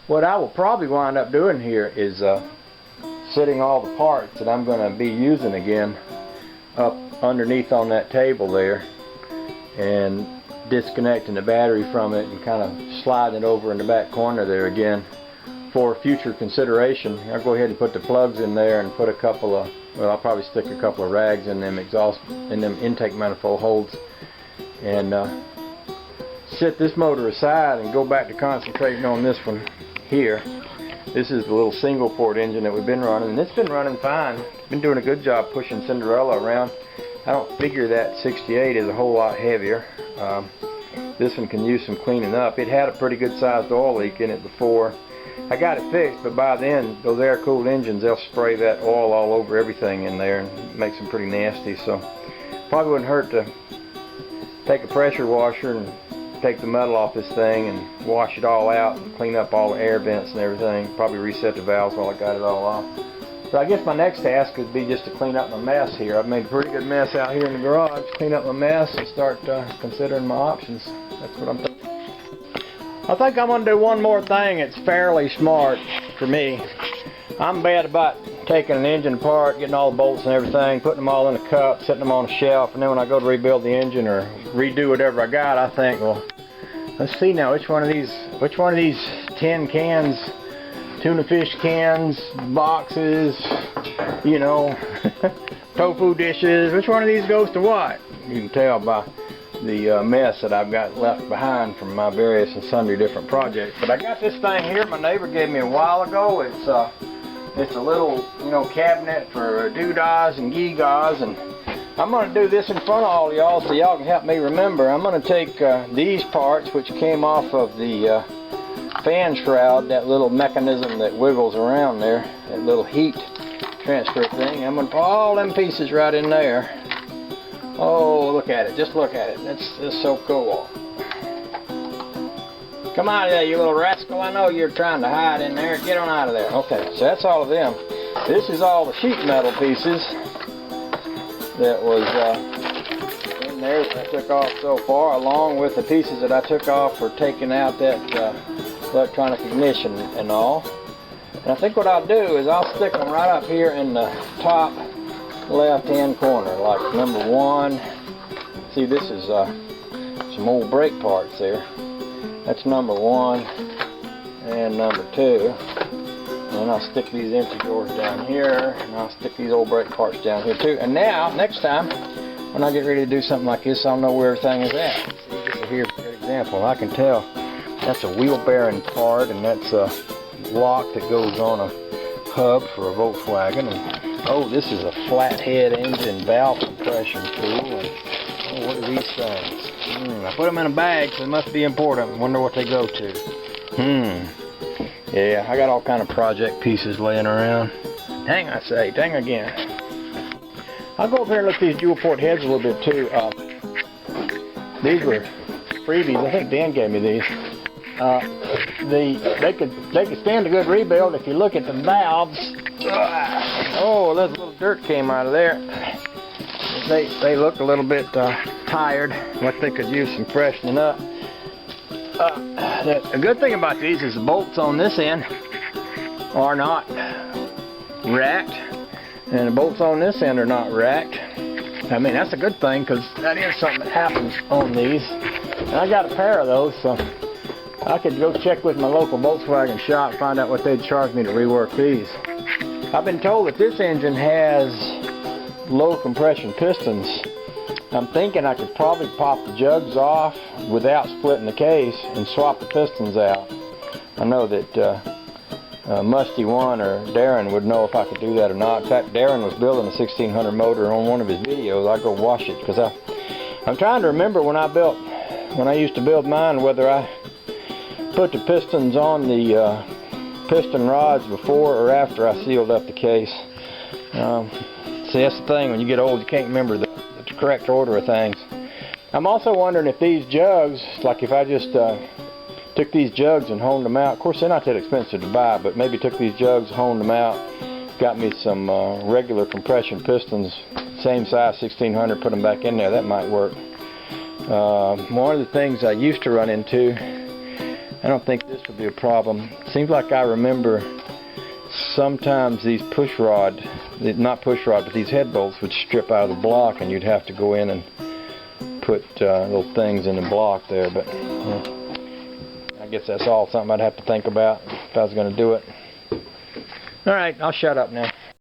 What I will probably wind up doing here is setting all the parts that I'm going to be using again up underneath on that table there, and disconnecting the battery from it and kind of sliding it over in the back corner there again for future consideration. I'll go ahead and put the plugs in there and put a couple of, well, I'll probably stick a couple of rags in them intake manifold holes, and set this motor aside and go back to concentrating on this one here. This is the little single port engine that we've been running, and it's been running fine. It's been doing a good job pushing Cinderella around. I don't figure that 68 is a whole lot heavier. This one can use some cleaning up. It had a pretty good sized oil leak in it before I got it fixed, but by then those air cooled engines, they'll spray that oil all over everything in there and makes them pretty nasty. So probably wouldn't hurt to take a pressure washer and take the metal off this thing and wash it all out and clean up all the air vents and everything. Probably reset the valves while I got it all off. So I guess my next task would be just to clean up my mess here. I've made a pretty good mess out here in the garage. Clean up my mess and start considering my options. That's what I'm thinking. I think I'm going to do one more thing that's fairly smart for me. I'm bad about taking an engine apart, getting all the bolts and everything, putting them all in a cup, setting them on a shelf, and then when I go to rebuild the engine or redo whatever I got, I think, well, let's see now, which one of these tin cans, tuna fish cans, boxes, you know, tofu dishes, which one of these goes to what? You can tell by the mess that I've got left behind from my various and sundry different projects. But I got this thing here my neighbor gave me a while ago. It's a little, you know, cabinet for doodahs and gewgaws, and I'm going to do this in front of all y'all so y'all can help me remember. I'm going to take these parts, which came off of the fan shroud, that little mechanism that wiggles around there, that little heat transfer thing. I'm going to put all them pieces right in there. Oh, look at it. Just look at it. That's so cool. Come out of there, you little rascal. I know you're trying to hide in there. Get on out of there. Okay, so that's all of them. This is all the sheet metal pieces that was in there that I took off so far, along with the pieces that I took off for taking out that electronic ignition and all. And I think what I'll do is I'll stick them right up here in the top left-hand corner, like number one. See, this is some old brake parts there. That's number one and number two. And I'll stick these empty drawers down here, and I'll stick these old brake parts down here too. And now, next time, when I get ready to do something like this, I'll know where everything is at. See, just here's a good example. I can tell that's a wheel bearing part, and that's a lock that goes on a hub for a Volkswagen. And oh, this is a flathead engine valve compression tool. And oh, what are these things? I put them in a bag, so they must be important. Wonder what they go to. Yeah, I got all kind of project pieces laying around. Dang, I say, dang again. I'll go over here and look at these dual port heads a little bit too. These were freebies. I think Dan gave me these. They could stand a good rebuild if you look at the valves. Oh, a little dirt came out of there. They look a little bit tired. What they could use some freshening up. The good thing about these is the bolts on this end are not racked, and the bolts on this end are not racked. I mean, that's a good thing, because that is something that happens on these. And I got a pair of those, so I could go check with my local Volkswagen shop, find out what they'd charge me to rework these. I've been told that this engine has low compression pistons. I'm thinking I could probably pop the jugs off without splitting the case and swap the pistons out. I know that Musty One or Darren would know if I could do that or not. In fact, Darren was building a 1600 motor on one of his videos. I'll go watch it, because I'm trying to remember when I used to build mine, whether I put the pistons on the piston rods before or after I sealed up the case. See, that's the thing, when you get old you can't remember the correct order of things. I'm also wondering if these jugs, like if I just took these jugs and honed them out, of course they're not that expensive to buy, but maybe took these jugs, honed them out, got me some regular compression pistons, same size 1600, put them back in there, that might work. One of the things I used to run into I don't think this would be a problem. Seems like I remember sometimes these push rod, not push rod, but these head bolts would strip out of the block, and you'd have to go in and put little things in the block there. But I guess that's all something I'd have to think about if I was going to do it. All right, I'll shut up now.